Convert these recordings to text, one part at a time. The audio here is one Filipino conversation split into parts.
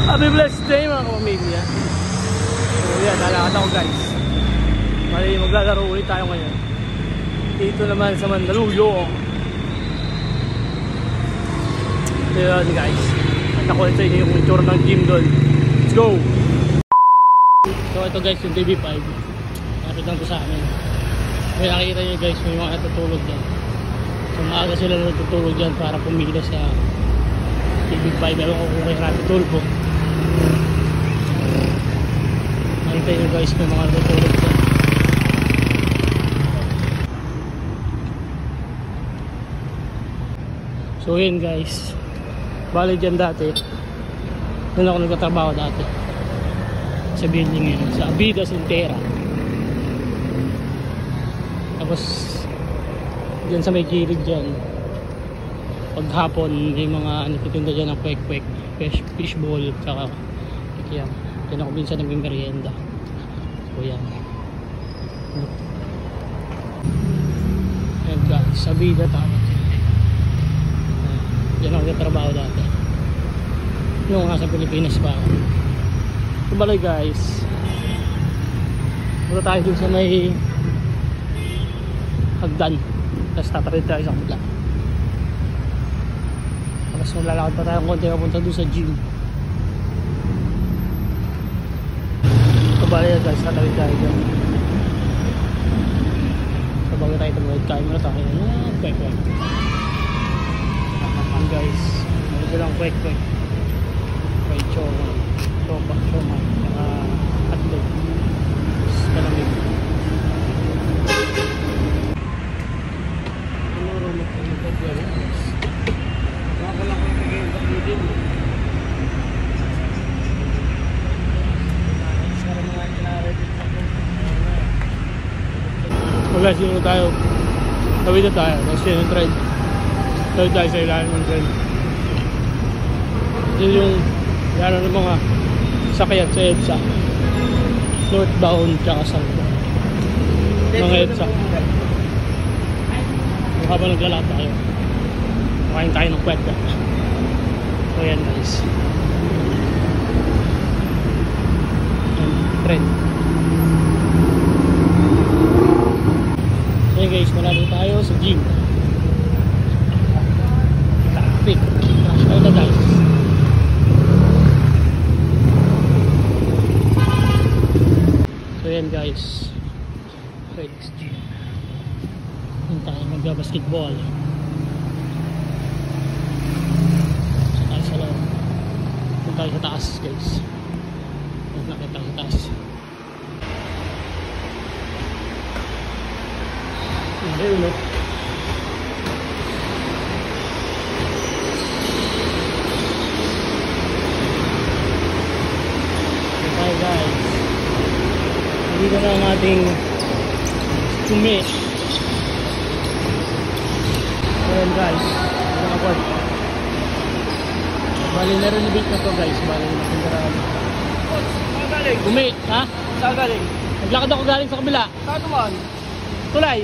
Happy blessed day mga kapamilya. So yan, lalakad ako guys. Mali, maglalaro ulit tayo ngayon. Dito naman sa Mandaluyong. So yun guys, at ako ito yung tour ng gym doon. Let's go! So ito guys yung TV5. Nakit lang ito sa amin. May nakikita nyo guys, may mga natutulog dyan. So maaga sila natutulog dyan para pumila sa TV5. Ewan ko kung kayo natutulog. Nakita nyo guys, may mga natutulog dyan. So yun guys, bali dyan dati doon ako nagtatrabaho dati sa building yun, sa Vida Sintera. Tapos dyan sa may gilid dyan, paghapon may mga nagtitinda dyan ng kwek-kwek, fishball, tsaka kikiyam. Dyan ako minsan naging merienda. So yan, yan guys, sa Vida tama. Diyan ako nagtatrabaho dati nung nasa Pilipinas pa ako. Tumalay guys, punta tayo dun sa may hagdan, tapos tatarid tayo sa kabila. Tapos maglalakad pa tayo konti papunta dun sa gym. Tumalay guys, tatarid tayo dyan. So bago tayo tumawid, kain muna tayo. Kwek-kwek guys, ano silang kwek-kwek, may choma, saka hotdog, tapos kalamig. Tinuro mo kung nagpagwala guys, baka lang kung nag-interview din para mga inaredik ako. So guys, yun tayo, tawid na tayo, tapos yun yung trend. Tawid tayo sa ilalim ng trend. Yun yung yara ng mga sakyan sa EDSA, northbound tsaka southbound mga EDSA. Habang naglalakad tayo, makain tayo ng kwek-kwek. So yan guys, trend. So yan guys, malapit tayo sa gym. Crash tayo na guys. So yan guys, Fred's Gym. Yan tayo magbabasketball. So tayo sa loob. Yan tayo sa taas guys. Yan nakita tayo sa taas. Yan yun. Guys, dito na ang ating sumi. Ayan guys, nakapod. Bali na renovate na to guys, bali na pindaraan. Saan galing? Sumi, ha? Saan galing? Naglakad ako galing sa kabila. Saan naman? Tulay.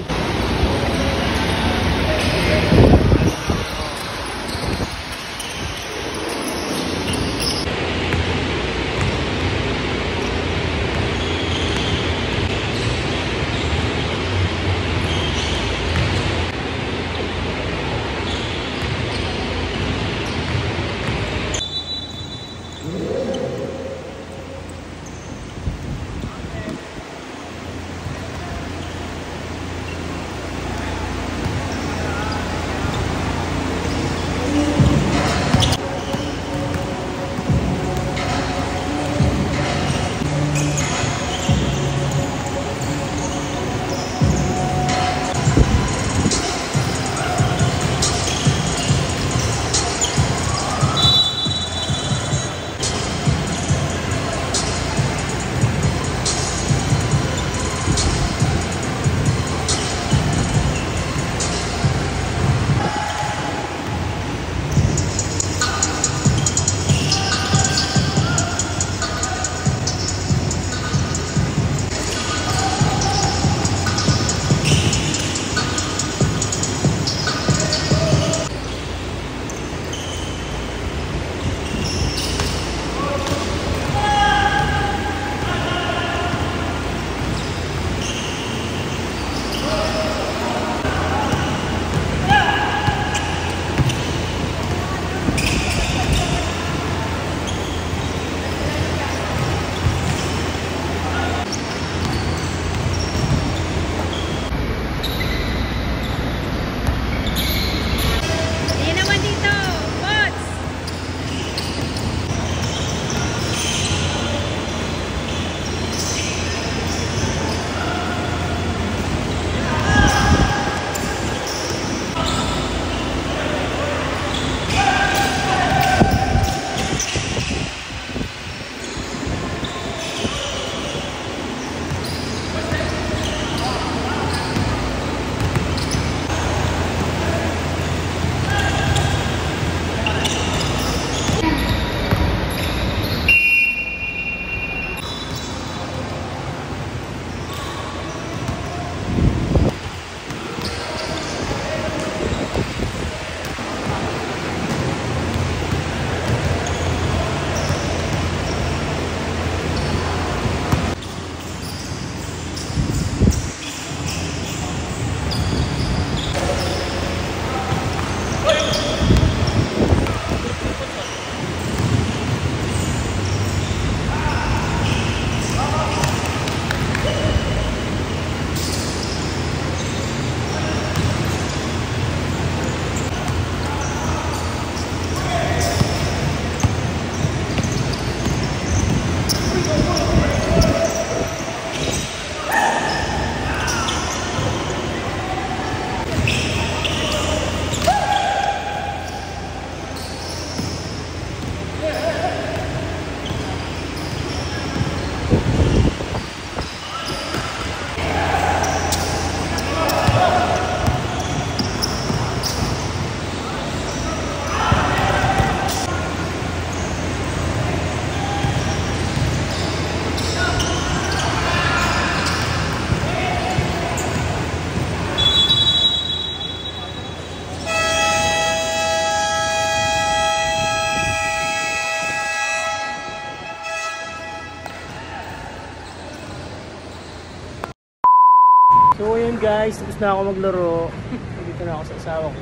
yun guys, tapos na ako maglaro. Dito na ako sa asawa ko.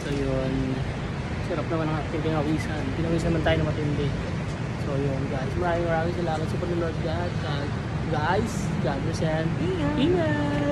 So yun, sarap naman ang ating pinawisan. Pinawisan man tayo na matindi. So yun guys, maraming salamat sa panonood guys. God bless and ingat!